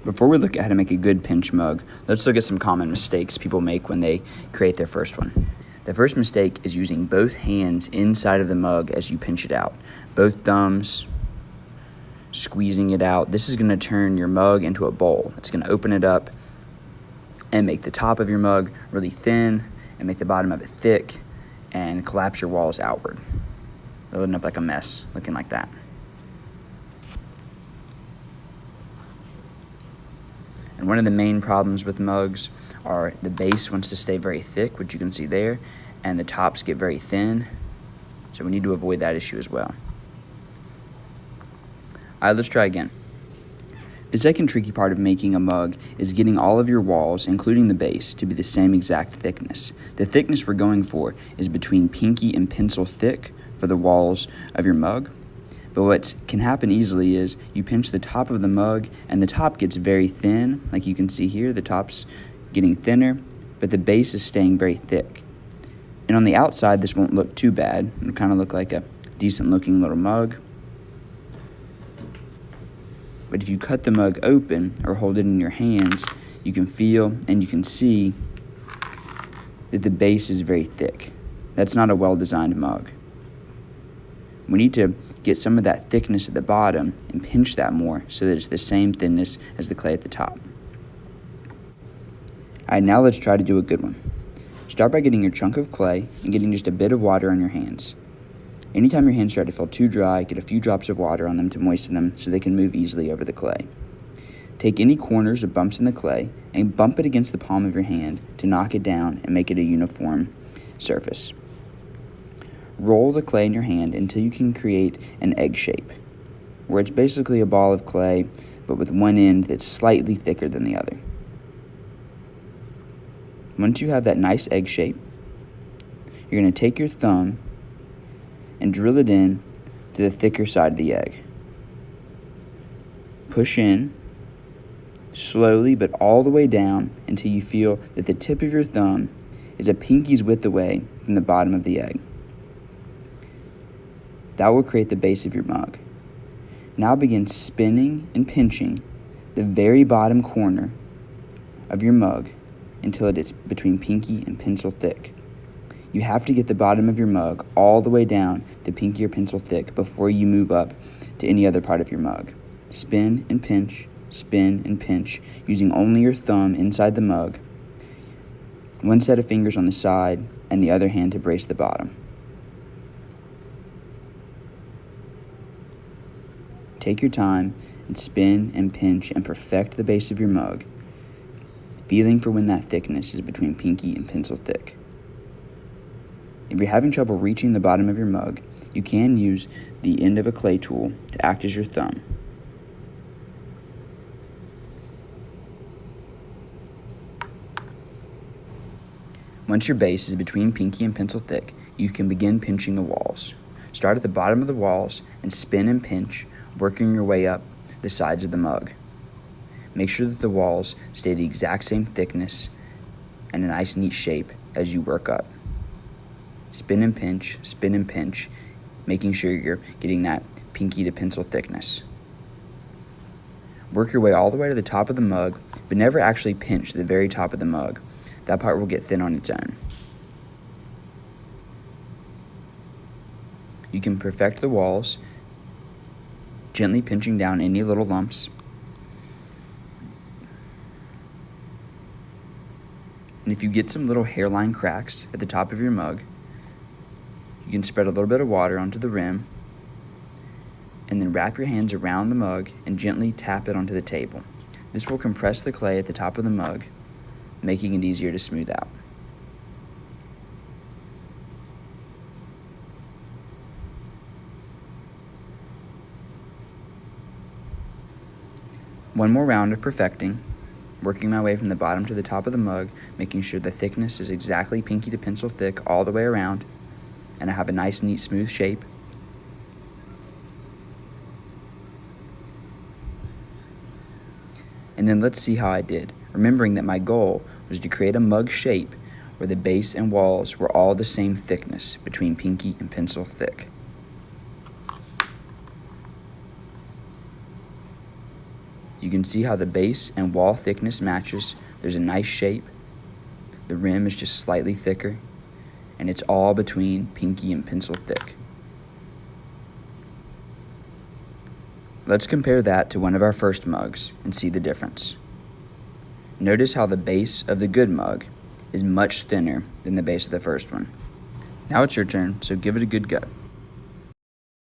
Before we look at how to make a good pinch mug, let's look at some common mistakes people make when they create their first one. The first mistake is using both hands inside of the mug as you pinch it out. Both thumbs, squeezing it out. This is going to turn your mug into a bowl. It's going to open it up and make the top of your mug really thin and make the bottom of it thick and collapse your walls outward. It'll end up like a mess, looking like that. And one of the main problems with mugs are the base wants to stay very thick, which you can see there, and the tops get very thin. So we need to avoid that issue as well. All right, let's try again. The second tricky part of making a mug is getting all of your walls, including the base, to be the same exact thickness. The thickness we're going for is between pinky and pencil thick for the walls of your mug. But what can happen easily is you pinch the top of the mug and the top gets very thin. Like you can see here, the top's getting thinner, but the base is staying very thick. And on the outside, this won't look too bad. It'll kind of look like a decent looking little mug. But if you cut the mug open or hold it in your hands, you can feel and you can see that the base is very thick. That's not a well-designed mug. We need to get some of that thickness at the bottom and pinch that more so that it's the same thinness as the clay at the top. All right, now let's try to do a good one. Start by getting your chunk of clay and getting just a bit of water on your hands. Anytime your hands start to feel too dry, get a few drops of water on them to moisten them so they can move easily over the clay. Take any corners or bumps in the clay and bump it against the palm of your hand to knock it down and make it a uniform surface. Roll the clay in your hand until you can create an egg shape, where it's basically a ball of clay, but with one end that's slightly thicker than the other. Once you have that nice egg shape, you're going to take your thumb and drill it in to the thicker side of the egg. Push in slowly, but all the way down until you feel that the tip of your thumb is a pinky's width away from the bottom of the egg. That will create the base of your mug. Now begin spinning and pinching the very bottom corner of your mug until it is between pinky and pencil thick. You have to get the bottom of your mug all the way down to pinky or pencil thick before you move up to any other part of your mug. Spin and pinch, using only your thumb inside the mug, one set of fingers on the side, and the other hand to brace the bottom. Take your time and spin and pinch and perfect the base of your mug, feeling for when that thickness is between pinky and pencil thick. If you're having trouble reaching the bottom of your mug, you can use the end of a clay tool to act as your thumb. Once your base is between pinky and pencil thick, you can begin pinching the walls. Start at the bottom of the walls and spin and pinch, working your way up the sides of the mug. Make sure that the walls stay the exact same thickness and a nice neat shape as you work up. Spin and pinch, making sure you're getting that pinky to pencil thickness. Work your way all the way to the top of the mug, but never actually pinch the very top of the mug. That part will get thin on its own. You can perfect the walls, gently pinching down any little lumps. And if you get some little hairline cracks at the top of your mug, you can spread a little bit of water onto the rim and then wrap your hands around the mug and gently tap it onto the table. This will compress the clay at the top of the mug, making it easier to smooth out. One more round of perfecting, working my way from the bottom to the top of the mug, making sure the thickness is exactly pinky to pencil thick all the way around, and I have a nice, neat, smooth shape. And then let's see how I did, remembering that my goal was to create a mug shape where the base and walls were all the same thickness between pinky and pencil thick. You can see how the base and wall thickness matches. There's a nice shape. The rim is just slightly thicker, and it's all between pinky and pencil thick. Let's compare that to one of our first mugs and see the difference. Notice how the base of the good mug is much thinner than the base of the first one. Now it's your turn, so give it a good go.